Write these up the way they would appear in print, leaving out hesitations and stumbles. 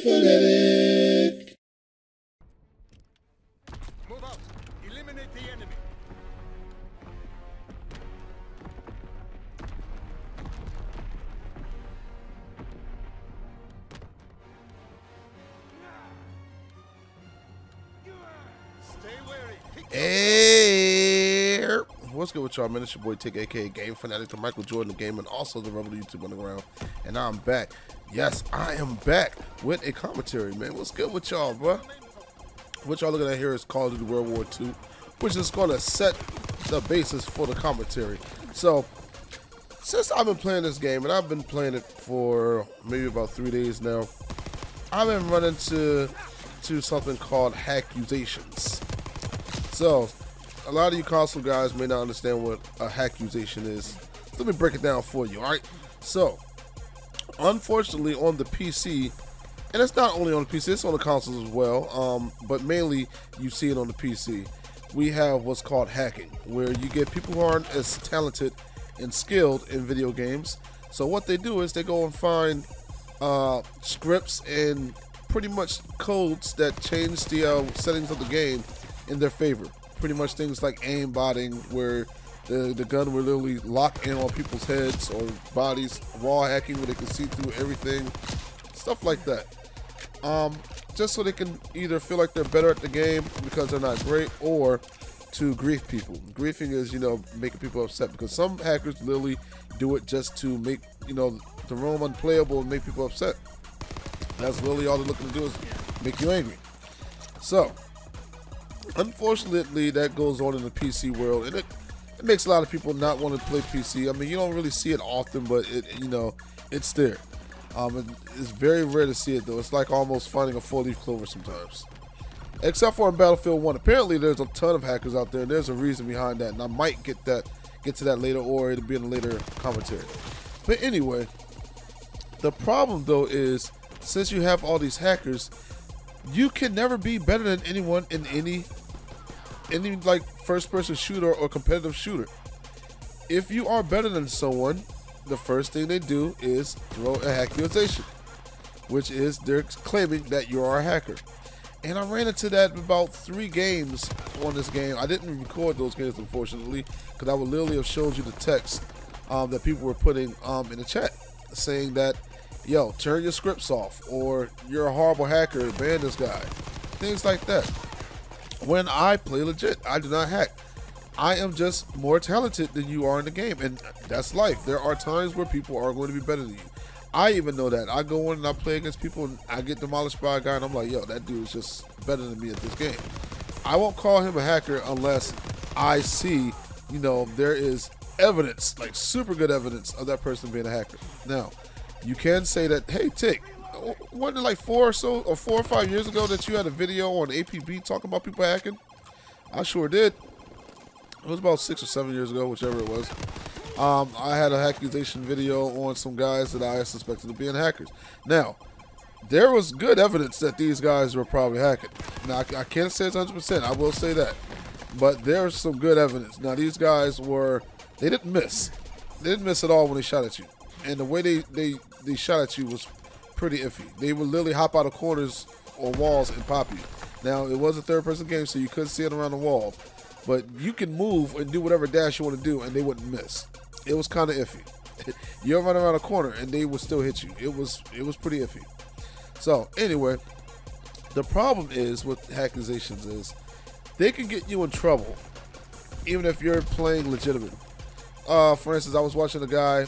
phonetic. Move out. Eliminate the enemy. Stay wary. Hey, what's good with y'all, man? It's your boy Tick, aka Game Fanatic, the Michael Jordan the game, and also the Rebel YouTube Underground. And I'm back. Yes, I am back with a commentary, man. What's good with y'all, bro? What y'all looking at here is COD WW2 World War II, which is going to set the basis for the commentary. So, since I've been playing this game, and I've been playing it for maybe about 3 days now, I've been running to something called hackusations. So, a lot of you console guys may not understand what a hackusation is. Let me break it down for you, alright? So, unfortunately on the PC, and it's not only on the PC, it's on the consoles as well, but mainly you see it on the PC, we have what's called hacking, where you get people who aren't as talented and skilled in video games. So what they do is they go and find scripts and pretty much codes that change the settings of the game in their favor. Pretty much things like aimbotting, where the gun will literally lock in on people's heads or bodies, wall hacking where they can see through everything, stuff like that. Just so they can either feel like they're better at the game because they're not great, or to grief people. Griefing is, you know, making people upset, because some hackers literally do it just to make, you know, the room unplayable and make people upset. That's literally all they're looking to do, is make you angry. So, unfortunately, that goes on in the PC world, and it makes a lot of people not want to play PC. I mean, you don't really see it often, but you know, it's there. It's very rare to see it though. It's like almost finding a 4-leaf clover sometimes. Except for in Battlefield 1. Apparently, there's a ton of hackers out there, and there's a reason behind that, and I might get to that later, or it'll be in a later commentary. But anyway, the problem though is, since you have all these hackers, you can never be better than anyone in any like first-person shooter or competitive shooter. If you are better than someone, the first thing they do is throw a hackusation, which is they're claiming that you are a hacker. And I ran into that about 3 games on this game. I didn't record those games, unfortunately, because I would literally have showed you the text that people were putting in the chat, saying that, yo, turn your scripts off, or you're a horrible hacker, ban this guy, things like that. When I play legit, I do not hack. I am just more talented than you are in the game, and that's life. There are times where people are going to be better than you. I even know that. I go in and I play against people, and I get demolished by a guy, and I'm like, yo, that dude is just better than me at this game. I won't call him a hacker unless I see, you know, there is evidence, like super good evidence of that person being a hacker. Now, you can say that, hey, Tick, wasn't it like 4 or 5 years ago that you had a video on APB talking about people hacking? I sure did. It was about 6 or 7 years ago, whichever it was. I had a hackusation video on some guys that I suspected of being hackers. Now, there was good evidence that these guys were probably hacking. Now, I can't say it's 100%. I will say that. But there's some good evidence. Now, these guys they didn't miss. They didn't miss at all when they shot at you. And the way they shot at you was pretty iffy. They would literally hop out of corners or walls and pop you. Now, it was a third-person game, so you couldn't see it around the wall. But you can move and do whatever dash you want to do, and they wouldn't miss. It was kind of iffy. You'll run around a corner, and they would still hit you. It was pretty iffy. So, anyway, the problem is with hackusations is they can get you in trouble, even if you're playing legitimate. For instance, I was watching a guy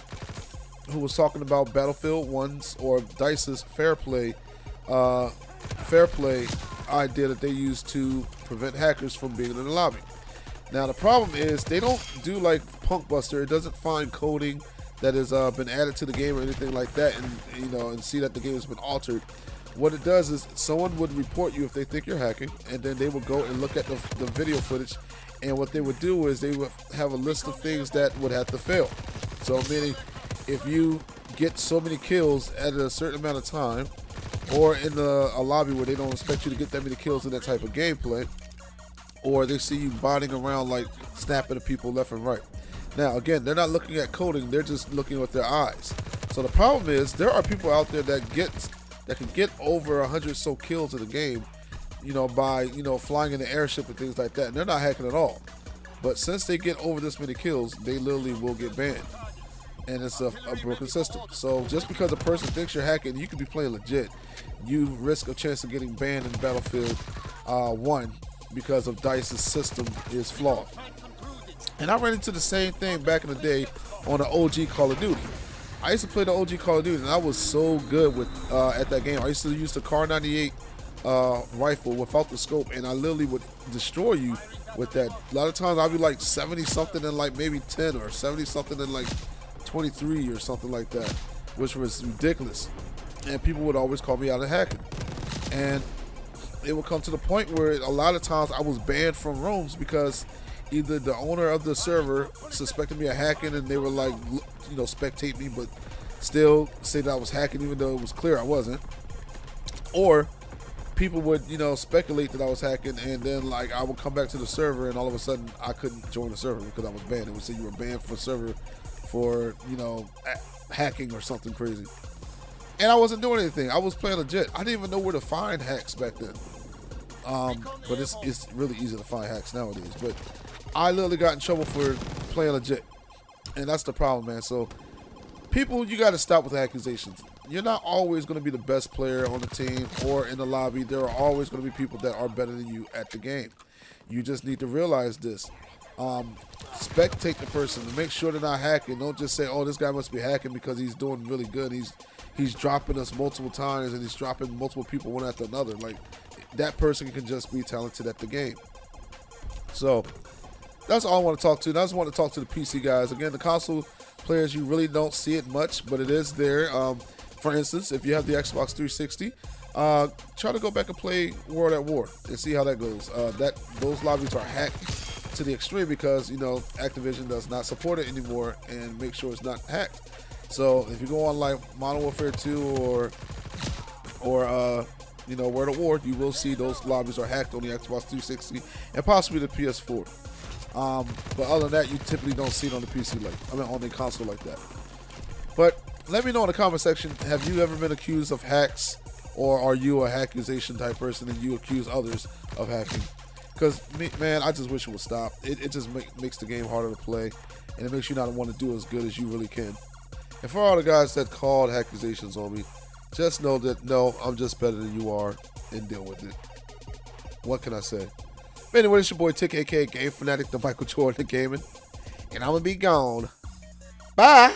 who was talking about Battlefield 1's or DICE's fair play idea that they use to prevent hackers from being in the lobby. Now the problem is they don't do like Punkbuster. It doesn't find coding that has been added to the game or anything like that, and see that the game has been altered. What it does is someone would report you if they think you're hacking, and then they would go and look at the video footage, and what they would do is they would have a list of things that would have to fail. So meaning, if you get so many kills at a certain amount of time, or in a lobby where they don't expect you to get that many kills in that type of gameplay, or they see you botting around like snapping at people left and right. Now again, they're not looking at coding, they're just looking with their eyes. So the problem is there are people out there that get that can get over 100 so kills in the game, you know, by, you know, flying in the airship and things like that. And they're not hacking at all. But since they get over this many kills, they literally will get banned. And it's a broken system. So just because a person thinks you're hacking, you could be playing legit. You risk a chance of getting banned in Battlefield 1 because of DICE's system is flawed. And I ran into the same thing back in the day on the OG Call of Duty. I used to play the OG Call of Duty, and I was so good with at that game. I used to use the Car 98 rifle without the scope, and I literally would destroy you with that. A lot of times I'd be like 70 something in like maybe 10, or 70 something in like 23 or something like that, which was ridiculous. And people would always call me out of hacking. And it would come to the point where a lot of times I was banned from rooms because either the owner of the server suspected me of hacking and they were like, you know, spectate me, but still say that I was hacking even though it was clear I wasn't. Or people would, you know, speculate that I was hacking, and then like I would come back to the server and all of a sudden I couldn't join the server because I was banned. It would say you were banned from the server for, you know, hacking or something crazy. And I wasn't doing anything. I was playing legit. I didn't even know where to find hacks back then. But it's really easy to find hacks nowadays. But I literally got in trouble for playing legit. And that's the problem, man. So people, you got to stop with the accusations. You're not always going to be the best player on the team or in the lobby. There are always going to be people that are better than you at the game. You just need to realize this. Spectate the person and make sure they're not hacking. Don't just say, oh, this guy must be hacking because he's doing really good. He's dropping us multiple times and he's dropping multiple people one after another. Like, that person can just be talented at the game. So that's all I want to talk to. I just want to talk to the PC guys. Again, the console players, you really don't see it much, but it is there. For instance, if you have the Xbox 360, try to go back and play World at War and see how that goes. Those lobbies are hacked to the extreme because, you know, Activision does not support it anymore and make sure it's not hacked. So if you go on like Modern Warfare 2 or you know, World at War, you will see those lobbies are hacked on the Xbox 360 and possibly the PS4. But other than that, you typically don't see it on the PC on the console like that. But let me know in the comment section, have you ever been accused of hacks, or are you a hackuzation type person and you accuse others of hacking? Because, man, I just wish it would stop. It just makes the game harder to play, and it makes you not want to do as good as you really can. And for all the guys that called accusations on me, just know that, no, I'm just better than you are, and deal with it. What can I say? But anyway, it's your boy Tick, aka Game Fanatic, the Michael Jordan of Gaming, and I'm going to be gone. Bye!